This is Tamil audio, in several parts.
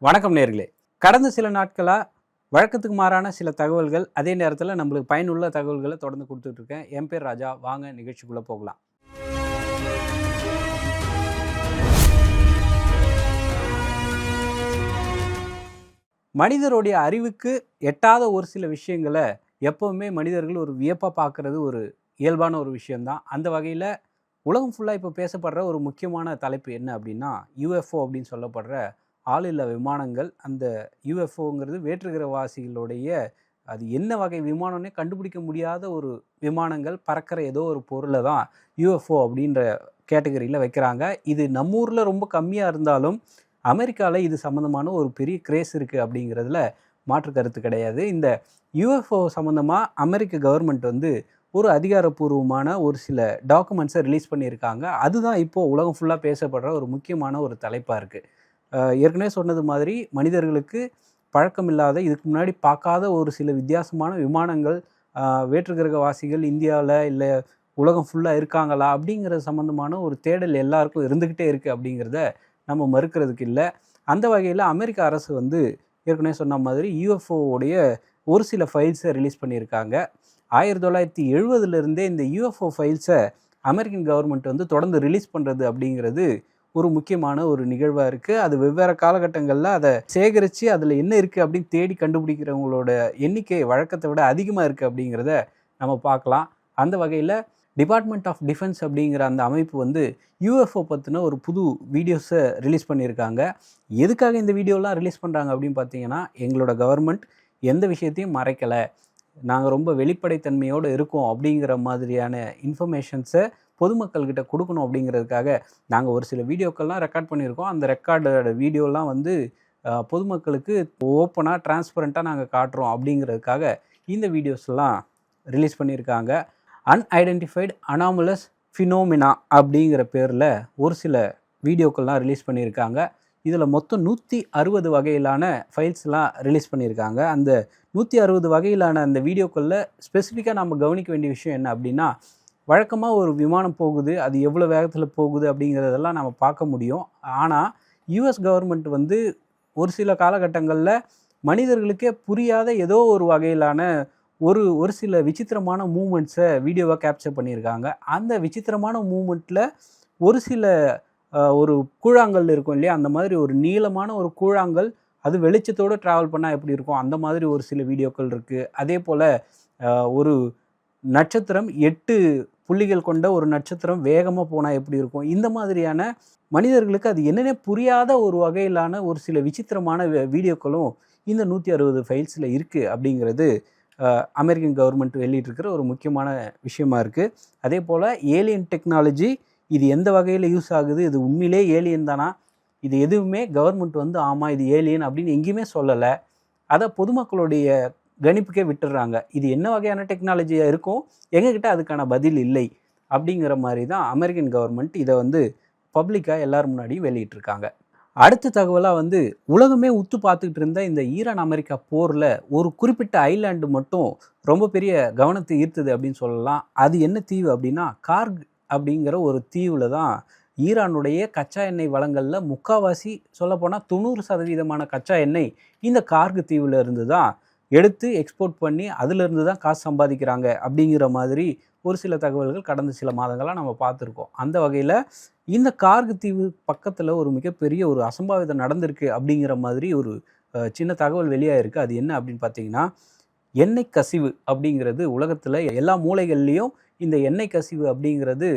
வணக்கம் நேயர்களே. கடந்த சில நாட்களாக வழக்கத்துக்கு மாறான சில தகவல்கள், அதே நேரத்தில் நம்மளுக்கு பயனுள்ள தகவல்களை தொடர்ந்து கொடுத்துட்ருக்கேன். என் பேர் ராஜா. வாங்க நிகழ்ச்சிக்குள்ளே போகலாம். மனிதருடைய அறிவுக்கு எட்டாத ஒரு சில விஷயங்களை எப்போவுமே மனிதர்கள் ஒரு வியப்பாக பார்க்குறது ஒரு இயல்பான ஒரு விஷயந்தான். அந்த வகையில் உலகம் ஃபுல்லாக இப்போ பேசப்படுற ஒரு முக்கியமான தலைப்பு என்ன அப்படின்னா, யூஎஃப்ஓ அப்படின்னு சொல்லப்படுற ஆளில்லா விமானங்கள். அந்த யூஎஃப்ஓங்கிறது வேற்றுகிரகவாசிகளுடைய அது என்ன வகை விமானம்னே கண்டுபிடிக்க முடியாத ஒரு விமானங்கள் பறக்கிற ஏதோ ஒரு பொருளை தான் யூஎஃப்ஓ அப்படின்ற கேட்டகரியில் வைக்கிறாங்க. இது நம்ம ஊரில் ரொம்ப கம்மியாக இருந்தாலும் அமெரிக்காவில் இது சம்மந்தமான ஒரு பெரிய கிரேஸ் இருக்குது அப்படிங்கிறதுல மாற்று கருத்து கிடையாது. இந்த யூஎஃப்ஓ சம்மந்தமாக அமெரிக்க கவர்மெண்ட் வந்து ஒரு அதிகாரப்பூர்வமான ஒரு சில டாக்குமெண்ட்ஸை ரிலீஸ் பண்ணியிருக்காங்க. அதுதான் இப்போது உலகம் ஃபுல்லாக பேசப்படுற ஒரு முக்கியமான ஒரு தலைப்பாக இருக்குது. ஏற்கனவே சொன்னது மாதிரி மனிதர்களுக்கு பழக்கம் இல்லாத, இதுக்கு முன்னாடி பார்க்காத ஒரு சில வித்தியாசமான விமானங்கள், வேற்றுக்கிரகவாசிகள் இந்தியாவில் இல்லை உலகம் ஃபுல்லாக இருக்காங்களா அப்படிங்கிற சம்மந்தமான ஒரு தேடல் எல்லாருக்கும் இருந்துக்கிட்டே இருக்குது அப்படிங்கிறத நம்ம மறுக்கிறதுக்கு இல்லை. அந்த வகையில் அமெரிக்க அரசு வந்து ஏற்கனவே சொன்ன மாதிரி யூஎஃப்ஓவுடைய ஒரு சில ஃபைல்ஸை ரிலீஸ் பண்ணியிருக்காங்க. 1970 இந்த யூஎஃப்ஓ ஃபைல்ஸை அமெரிக்கன் கவர்மெண்ட் வந்து தொடர்ந்து ரிலீஸ் பண்ணுறது அப்படிங்கிறது ஒரு முக்கியமான ஒரு நிகழ்வாக இருக்குது. அது வெவ்வேறு காலகட்டங்களில் அதை சேகரித்து அதில் என்ன இருக்குது அப்படின்னு தேடி கண்டுபிடிக்கிறவங்களோட எண்ணிக்கை வழக்கத்தை விட அதிகமாக இருக்குது அப்படிங்கிறத நம்ம பார்க்கலாம். அந்த வகையில் டிபார்ட்மெண்ட் ஆஃப் டிஃபென்ஸ் அப்படிங்கிற அந்த அமைப்பு வந்து யூஎஃப்ஓ பற்றின ஒரு புது வீடியோஸை ரிலீஸ் பண்ணியிருக்காங்க. எதுக்காக இந்த வீடியோலாம் ரிலீஸ் பண்ணுறாங்க அப்படின்னு பார்த்தீங்கன்னா, எங்களோட கவர்மெண்ட் எந்த விஷயத்தையும் மறைக்கலை, நாங்கள் ரொம்ப வெளிப்படைத்தன்மையோடு இருக்கோம் அப்படிங்கிற மாதிரியான இன்ஃபர்மேஷன்ஸை பொதுமக்கள்கிட்ட கொடுக்கணும் அப்படிங்கிறதுக்காக நாங்கள் ஒரு சில வீடியோக்கள்லாம் ரெக்கார்ட் பண்ணியிருக்கோம். அந்த ரெக்கார்டோட வீடியோலாம் வந்து பொதுமக்களுக்கு ஓப்பனாக டிரான்ஸ்பரண்ட்டாக நாங்கள் காட்டுறோம் அப்படிங்கிறதுக்காக இந்த வீடியோஸ்லாம் ரிலீஸ் பண்ணியிருக்காங்க. அன்ஐடென்டிஃபைடு அனாமலஸ் ஃபினோமினா அப்படிங்கிற பேரில் ஒரு சில வீடியோக்கள்லாம் ரிலீஸ் பண்ணியிருக்காங்க. இதில் மொத்தம் 160 வகையிலான ஃபைல்ஸ்லாம் ரிலீஸ் பண்ணியிருக்காங்க. அந்த 160 வகையிலான அந்த வீடியோக்களில் ஸ்பெசிஃபிக்காக நம்ம கவனிக்க வேண்டிய விஷயம் என்ன அப்படின்னா, வழக்கமாக ஒரு விமானம் போகுது, அது எவ்வளோ வேகத்தில் போகுது அப்படிங்கிறதெல்லாம் நம்ம பார்க்க முடியும். ஆனால் யூஎஸ் கவர்மெண்ட் வந்து ஒரு சில காலகட்டங்களில் மனிதர்களுக்கே புரியாத ஏதோ ஒரு வகையிலான ஒரு சில விசித்திரமான மூமெண்ட்ஸை வீடியோவாக கேப்சர் பண்ணியிருக்காங்க. அந்த விசித்திரமான மூமெண்ட்டில் ஒரு சில ஒரு கூழாங்கல் இருக்கும் இல்லையா, அந்த மாதிரி ஒரு நீளமான ஒரு கூழாங்கல் அது வெளிச்சத்தோடு ட்ராவல் பண்ணால் எப்படி இருக்கும் அந்த மாதிரி ஒரு சில வீடியோக்கள் இருக்குது. அதே போல் ஒரு நட்சத்திரம் 8 புள்ளிகள் கொண்ட ஒரு நட்சத்திரம் வேகமாக போனால் எப்படி இருக்கும், இந்த மாதிரியான மனிதர்களுக்கு அது என்னென்ன புரியாத ஒரு வகையிலான ஒரு சில விசித்திரமான வீடியோக்களும் இந்த 160 ஃபைல்ஸில் இருக்குது அப்படிங்கிறது அமெரிக்கன் கவர்மெண்ட் வெளியிட்டிருக்கிற ஒரு முக்கியமான விஷயமா இருக்குது. அதே போல் ஏலியன் டெக்னாலஜி இது எந்த வகையில் யூஸ் ஆகுது, இது உண்மையிலே ஏலியன் தானா, இது எதுவுமே கவர்மெண்ட் வந்து ஆமாம் இது ஏலியன் அப்படின்னு எங்கேயுமே சொல்லலை. அதை பொதுமக்களுடைய கணிப்புக்கே விட்டுடுறாங்க. இது என்ன வகையான டெக்னாலஜியாக இருக்கும், எங்ககிட்ட அதுக்கான பதில் இல்லை அப்படிங்கிற மாதிரி தான் அமெரிக்கன் கவர்மெண்ட் இதை வந்து பப்ளிக்காக எல்லோரும் முன்னாடி வெளியிட்டிருக்காங்க. அடுத்த தகவலாக வந்து உலகமே உத்து பார்த்துக்கிட்டு இருந்த இந்த ஈரான் அமெரிக்கா போரில் ஒரு குறிப்பிட்ட ஐலாண்டு மட்டும் ரொம்ப பெரிய கவனத்தை ஈர்த்தது அப்படின்னு சொல்லலாம். அது என்ன தீவு அப்படின்னா, கார்க் அப்படிங்கிற ஒரு தீவில் தான் ஈரானுடைய கச்சா எண்ணெய் வளங்களில் முக்கால்வாசி சொல்லப்போனால் 90% கச்சா எண்ணெய் இந்த கார்க் தீவில் இருந்து தான் எடுத்து எக்ஸ்போர்ட் பண்ணி அதிலிருந்து தான் காசு சம்பாதிக்கிறாங்க அப்படிங்கிற மாதிரி ஒரு சில தகவல்கள் கடந்த சில மாதங்களாக நம்ம பார்த்துருக்கோம். அந்த வகையில் இந்த கார்க் தீவு பக்கத்தில் ஒரு மிகப்பெரிய ஒரு அசம்பாவிதம் நடந்திருக்கு அப்படிங்கிற மாதிரி ஒரு சின்ன தகவல் வெளியாக இருக்குது. அது என்ன அப்படின்னு பார்த்தீங்கன்னா, எண்ணெய் கசிவு அப்படிங்கிறது உலகத்தில் எல்லா மூலைகள்லேயும் இந்த எண்ணெய் கசிவு அப்படிங்கிறது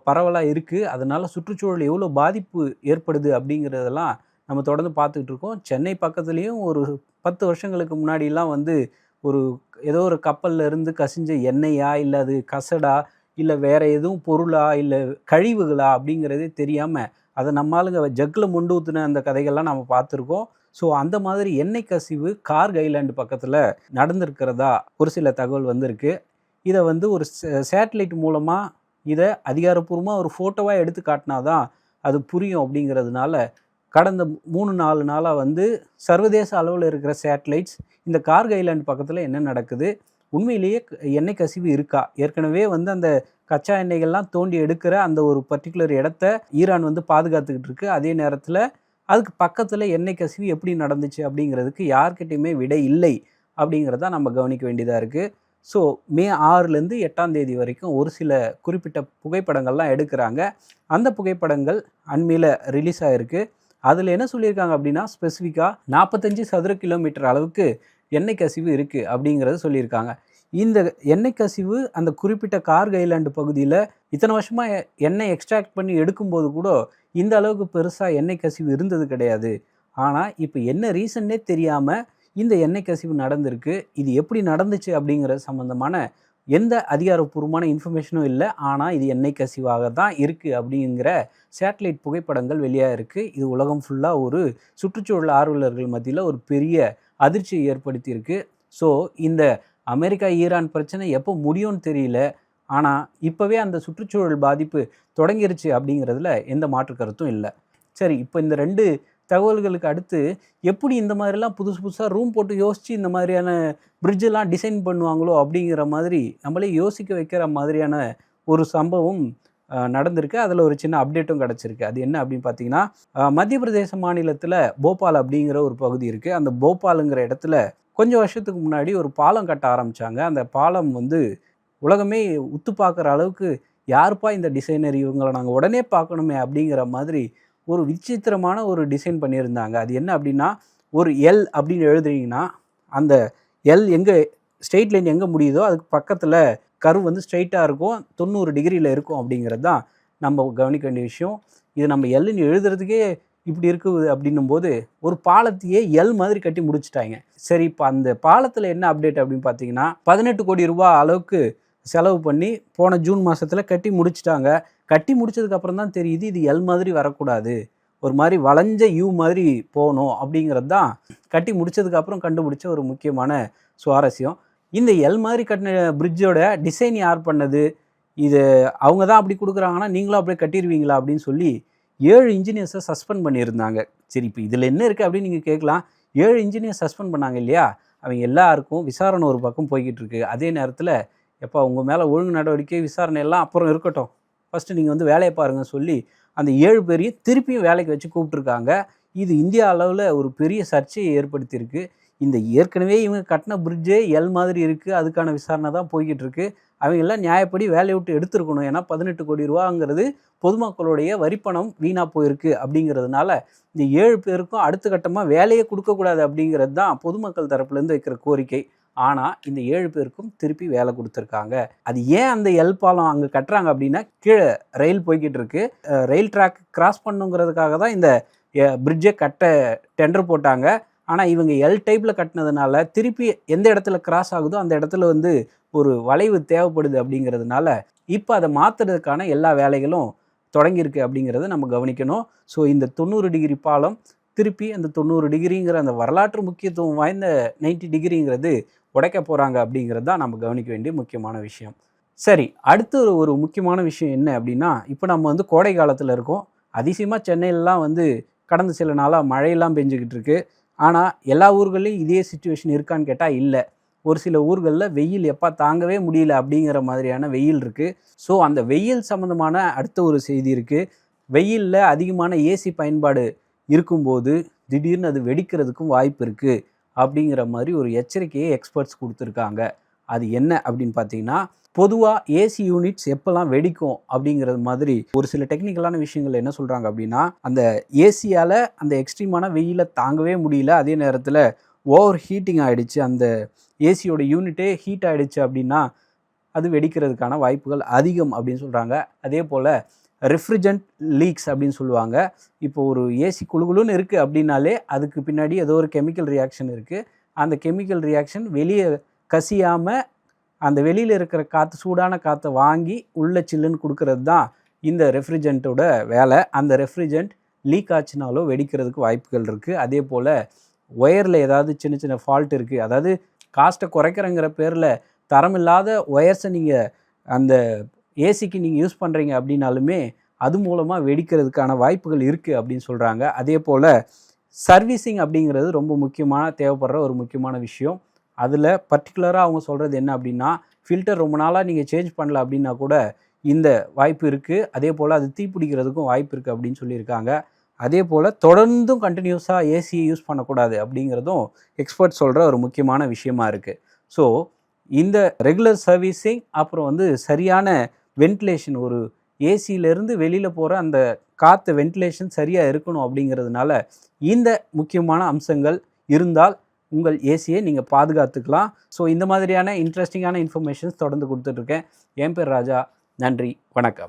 பரவலாக இருக்குது. அதனால் சுற்றுச்சூழல் எவ்வளோ பாதிப்பு ஏற்படுது அப்படிங்கிறதெல்லாம் நம்ம தொடர்ந்து பார்த்துக்கிட்டு இருக்கோம். சென்னை பக்கத்துலேயும் ஒரு 10 வருஷங்களுக்கு முன்னாடிலாம் வந்து ஒரு ஏதோ ஒரு கப்பலில் இருந்து கசிஞ்ச எண்ணெயா, இல்லை அது கசடா, இல்லை வேறு எதுவும் பொருளா, இல்லை கழிவுகளா அப்படிங்கிறதே தெரியாமல் அதை நம்மளுங்க ஜக்கில் மொண்டு ஊற்றுன அந்த கதைகள்லாம் நம்ம பார்த்துருக்கோம். ஸோ அந்த மாதிரி எண்ணெய் கசிவு கார்க் ஐலாண்டு பக்கத்தில் நடந்திருக்கிறதா ஒரு சில தகவல் வந்திருக்கு. இதை வந்து ஒரு சேட்டலைட் மூலமாக இதை அதிகாரப்பூர்வமாக ஒரு ஃபோட்டோவாக எடுத்து காட்டினா தான் அது புரியும் அப்படிங்கிறதுனால கடந்த 3-4 நாளாக வந்து சர்வதேச அளவில் இருக்கிற சேட்டலைட்ஸ் இந்த கார்க் ஐலாண்டு பக்கத்தில் என்ன நடக்குது, உண்மையிலேயே எண்ணெய் கசிவு இருக்கா, ஏற்கனவே வந்து அந்த கச்சா எண்ணெய்கள்லாம் தோண்டி எடுக்கிற அந்த ஒரு பர்டிகுலர் இடத்த ஈரான் வந்து பாதுகாத்துக்கிட்டு இருக்கு. அதே நேரத்தில் அதுக்கு பக்கத்தில் எண்ணெய் கசிவு எப்படி நடந்துச்சு அப்படிங்கிறதுக்கு யார்கிட்டையுமே விடை இல்லை அப்படிங்கிறத நம்ம கவனிக்க வேண்டியதாக இருக்குது. ஸோ மே 6லேருந்து 8ஆம் தேதி வரைக்கும் ஒரு சில குறிப்பிட்ட புகைப்படங்கள்லாம் எடுக்கிறாங்க. அந்த புகைப்படங்கள் அண்மையில் ரிலீஸ் ஆகிருக்கு. அதில் என்ன சொல்லியிருக்காங்க அப்படின்னா, ஸ்பெசிஃபிக்காக 45 சதுர கிலோமீட்டர் அளவுக்கு எண்ணெய் கசிவு இருக்குது அப்படிங்கிறத சொல்லியிருக்காங்க. இந்த எண்ணெய் கசிவு அந்த குறிப்பிட்ட கார்க் ஐலாண்டு பகுதியில் இத்தனை வருஷமாக எண்ணெய் எக்ஸ்ட்ராக்ட் பண்ணி எடுக்கும்போது கூட இந்த அளவுக்கு பெருசாக எண்ணெய் கசிவு இருந்தது கிடையாது. ஆனால் இப்போ என்ன ரீசன்னே தெரியாமல் இந்த எண்ணெய் கசிவு நடந்திருக்கு. இது எப்படி நடந்துச்சு அப்படிங்கிற சம்மந்தமான எந்த அதிகாரப்பூர்வமான இன்ஃபர்மேஷனும் இல்லை. ஆனால் இது எண்ணெய் கசிவாக தான் இருக்குது அப்படிங்கிற சேட்டலைட் புகைப்படங்கள் வெளியாக இருக்குது. இது உலகம் ஃபுல்லாக ஒரு சுற்றுச்சூழல் ஆர்வலர்கள் மத்தியில் ஒரு பெரிய அதிர்ச்சியை ஏற்படுத்தியிருக்கு. ஸோ இந்த அமெரிக்கா ஈரான் பிரச்சனை எப்போ முடியும்னு தெரியல. ஆனால் இப்போவே அந்த சுற்றுச்சூழல் பாதிப்பு தொடங்கிருச்சு அப்படிங்கிறதுல எந்த மாற்று கருத்தும் இல்லை. சரி, இப்போ இந்த 2 தகவல்களுக்கு அடுத்து எப்படி இந்த மாதிரிலாம் புதுசு புதுசாக ரூம் போட்டு யோசித்து இந்த மாதிரியான பிரிட்ஜெல்லாம் டிசைன் பண்ணுவாங்களோ அப்படிங்கிற மாதிரி நம்மளே யோசிக்க வைக்கிற மாதிரியான ஒரு சம்பவம் நடந்திருக்கு. அதில் ஒரு சின்ன அப்டேட்டும் கிடச்சிருக்கு. அது என்ன அப்படின்னு பார்த்தீங்கன்னா, மத்திய பிரதேச மாநிலத்தில் போபால் அப்படிங்கிற ஒரு பகுதி இருக்குது. அந்த போபாலுங்கிற இடத்துல கொஞ்சம் வருஷத்துக்கு முன்னாடி ஒரு பாலம் கட்ட ஆரம்பித்தாங்க. அந்த பாலம் உலகமே உத்து பார்க்குற அளவுக்கு யாருப்பா இந்த டிசைனர், இவங்களை நாங்கள் உடனே பார்க்கணுமே அப்படிங்கிற மாதிரி ஒரு விசித்திரமான ஒரு டிசைன் பண்ணியிருந்தாங்க. அது என்ன அப்படின்னா, ஒரு எல் அப்படின்னு எழுதுறீங்கன்னா அந்த எல் எங்கே ஸ்ட்ரெயிட் லைன் எங்கே முடியுதோ அதுக்கு பக்கத்தில் கர்வ் ஸ்ட்ரெயிட்டாக இருக்கும், 90 டிகிரியில் இருக்கும் அப்படிங்கிறது தான் நம்ம கவனிக்க வேண்டிய விஷயம். இது நம்ம எல்லுன்னு எழுதுறதுக்கே இப்படி இருக்குது அப்படின்னும் போது ஒரு பாலத்தையே எல் மாதிரி கட்டி முடிச்சுட்டாங்க. சரி, இப்போ அந்த பாலத்தில் என்ன அப்டேட் அப்படின்னு பார்த்தீங்கன்னா, 18 கோடி ரூபாய் அளவுக்கு செலவு பண்ணி போன ஜூன் மாதத்தில் கட்டி முடிச்சிட்டாங்க. கட்டி முடிச்சதுக்கப்புறம் தான் தெரியுது இது எல் மாதிரி வரக்கூடாது, ஒரு மாதிரி வளைஞ்ச யூ மாதிரி போகணும் அப்படிங்கிறது தான் கட்டி முடிச்சதுக்கப்புறம் கண்டுபிடிச்ச ஒரு முக்கியமான சுவாரஸ்யம். இந்த எல் மாதிரி கட்டின பிரிட்ஜோட டிசைன் யார் பண்ணது, இது அவங்க தான் அப்படி கொடுக்குறாங்கன்னா நீங்களும் அப்படியே கட்டிடுவீங்களா அப்படின்னு சொல்லி 7 இன்ஜினியர்ஸை சஸ்பெண்ட் பண்ணியிருந்தாங்க. சரி, இப்போ இதில் என்ன இருக்குது அப்படின்னு நீங்கள் கேட்கலாம். 7 இன்ஜினியர்ஸ் சஸ்பெண்ட் பண்ணாங்க இல்லையா, அவங்க எல்லாருக்கும் விசாரணை ஒரு பக்கம் போய்கிட்டு இருக்கு. அதே நேரத்தில் எப்போ உங்கள் மேலே ஒழுங்கு நடவடிக்கை விசாரணை எல்லாம் அப்புறம் இருக்கட்டும், ஃபஸ்ட்டு நீங்கள் வேலையை பாருங்கள் சொல்லி அந்த 7 பேரையும் திருப்பியும் வேலைக்கு வச்சு கூப்பிட்ருக்காங்க. இது இந்தியா அளவில் ஒரு பெரிய சர்ச்சையை ஏற்படுத்தியிருக்கு. இந்த ஏற்கனவே இவங்க கட்டின பிரிட்ஜே எல் மாதிரி இருக்குது, அதுக்கான விசாரணை தான் போய்கிட்டு இருக்கு. அவங்கெல்லாம் நியாயப்படி வேலையை விட்டு எடுத்துருக்கணும். ஏன்னா 18 கோடி ரூபாங்கிறது பொதுமக்களுடைய வரிப்பணம் வீணாக போயிருக்கு அப்படிங்கிறதுனால இந்த 7 பேருக்கும் அடுத்த கட்டமாக வேலையை கொடுக்கக்கூடாது அப்படிங்கிறது தான் பொதுமக்கள் தரப்புலேருந்து வைக்கிற கோரிக்கை. ஆனால் இந்த 7 பேருக்கும் திருப்பி வேலை கொடுத்துருக்காங்க. அது ஏன் அந்த எல் பாலம் அங்கே கட்டுறாங்க அப்படின்னா, கீழே ரயில் போய்கிட்டு இருக்கு, ரயில் ட்ராக் கிராஸ் பண்ணுங்கிறதுக்காக தான் இந்த பிரிட்ஜை கட்ட டெண்டர் போட்டாங்க. ஆனால் இவங்க எல் டைப்பில் கட்டினதுனால திருப்பி எந்த இடத்துல கிராஸ் ஆகுதோ அந்த இடத்துல ஒரு வளைவு தேவைப்படுது அப்படிங்கிறதுனால இப்போ அதை மாற்றுறதுக்கான எல்லா வேலைகளும் தொடங்கியிருக்கு அப்படிங்கிறத நம்ம கவனிக்கணும். ஸோ இந்த 90 டிகிரி பாலம் திருப்பி அந்த 90 டிகிரிங்கிற அந்த வரலாற்று முக்கியத்துவம் வாய்ந்த 90 டிகிரிங்கிறது உடைக்க போகிறாங்க அப்படிங்கிறது தான் நம்ம கவனிக்க வேண்டிய முக்கியமான விஷயம். சரி, அடுத்து ஒரு முக்கியமான விஷயம் என்ன அப்படின்னா, இப்போ நம்ம கோடை காலத்தில் இருக்கோம். அதிசயமாக சென்னையிலலாம் கடந்த சில நாளாக மழையெல்லாம் பெஞ்சிக்கிட்டு இருக்கு. ஆனால் எல்லா ஊர்களையும் இதே சிச்சுவேஷன் இருக்கான்னு கேட்டால் இல்லை. ஒரு சில ஊர்களில் வெயில் எப்போ தாங்கவே முடியல அப்படிங்கிற மாதிரியான வெயில் இருக்குது. ஸோ அந்த வெயில் சம்மந்தமான அடுத்த ஒரு செய்தி இருக்குது. வெயிலில் அதிகமான ஏசி பயன்பாடு இருக்கும்போது திடீர்னு அது வெடிக்கிறதுக்கும் வாய்ப்பு இருக்குது அப்படிங்கிற மாதிரி ஒரு எச்சரிக்கையை எக்ஸ்பர்ட்ஸ் கொடுத்துருக்காங்க. அது என்ன அப்படின்னு பார்த்தீங்கன்னா, பொதுவாக ஏசி யூனிட்ஸ் எப்போல்லாம் வெடிக்கும் அப்படிங்கிறது மாதிரி ஒரு சில டெக்னிக்கலான விஷயங்கள் என்ன சொல்கிறாங்க அப்படின்னா, அந்த ஏசியால் அந்த எக்ஸ்ட்ரீமான வெயிலை தாங்கவே முடியல, அதே நேரத்தில் ஓவர் ஹீட்டிங் ஆகிடுச்சு, அந்த ஏசியோட யூனிட்டே ஹீட் ஆகிடுச்சு அப்படின்னா அது வெடிக்கிறதுக்கான வாய்ப்புகள் அதிகம் அப்படின்னு சொல்கிறாங்க. அதே போல் ரெஃப்ரிஜரண்ட் லீக்ஸ் அப்படின்னு சொல்லுவாங்க. இப்போ ஒரு ஏசி குழுன்னு இருக்குது அப்படின்னாலே அதுக்கு பின்னாடி ஏதோ ஒரு கெமிக்கல் ரியாக்ஷன் இருக்குது. அந்த கெமிக்கல் ரியாக்ஷன் வெளியே கசியாமல் அந்த வெளியில் இருக்கிற காற்று, சூடான காற்றை வாங்கி உள்ள சில்லுன்னு கொடுக்கறது தான் இந்த ரெஃப்ரிஜரண்ட்டோட வேலை. அந்த ரெஃப்ரிஜரண்ட் லீக் ஆச்சுனாலோ வெடிக்கிறதுக்கு வாய்ப்புகள் இருக்குது. அதே போல் ஒயரில் ஏதாவது சின்ன சின்ன ஃபால்ட் இருக்குது, அதாவது காஸ்ட்டை குறைக்கிறங்கிற பேரில் தரமில்லாத ஒயர்ஸை நீங்கள் அந்த ஏசிக்கு நீங்கள் யூஸ் பண்ணுறீங்க அப்படின்னாலுமே அது மூலமாக வெடிக்கிறதுக்கான வாய்ப்புகள் இருக்குது அப்படின்னு சொல்கிறாங்க. அதே போல் சர்வீசிங் அப்படிங்கிறது ரொம்ப தேவைப்படுற ஒரு முக்கியமான விஷயம். அதில் பர்டிகுலராக அவங்க சொல்கிறது என்ன அப்படின்னா, ஃபில்டர் ரொம்ப நாளாக நீங்கள் சேஞ்ச் பண்ணல அப்படின்னா கூட இந்த வாய்ப்பு இருக்குது. அதே போல் அது தீப்பிடிக்கிறதுக்கும் வாய்ப்பு இருக்குது அப்படின்னு சொல்லியிருக்காங்க. அதே போல் தொடர்ந்தும் கண்டினியூஸாக ஏசியை யூஸ் பண்ணக்கூடாது அப்படிங்கிறதும் எக்ஸ்பர்ட் சொல்கிற ஒரு முக்கியமான விஷயமா இருக்குது. ஸோ இந்த ரெகுலர் சர்வீஸிங், அப்புறம் வந்து சரியான வென்டிலேஷன், ஒரு ஏசியிலேருந்து வெளியில் போகிற அந்த காற்று வென்டிலேஷன் சரியாக இருக்கணும் அப்படிங்கிறதுனால இந்த முக்கியமான அம்சங்கள் இருந்தால் உங்கள் ஏசியை நீங்கள் பாதுகாத்துக்கலாம். ஸோ இந்த மாதிரியான இன்ட்ரெஸ்டிங்கான இன்ஃபர்மேஷன்ஸ் தொடர்ந்து கொடுத்துட்ருக்கேன். என் பேர் ராஜா. நன்றி, வணக்கம்.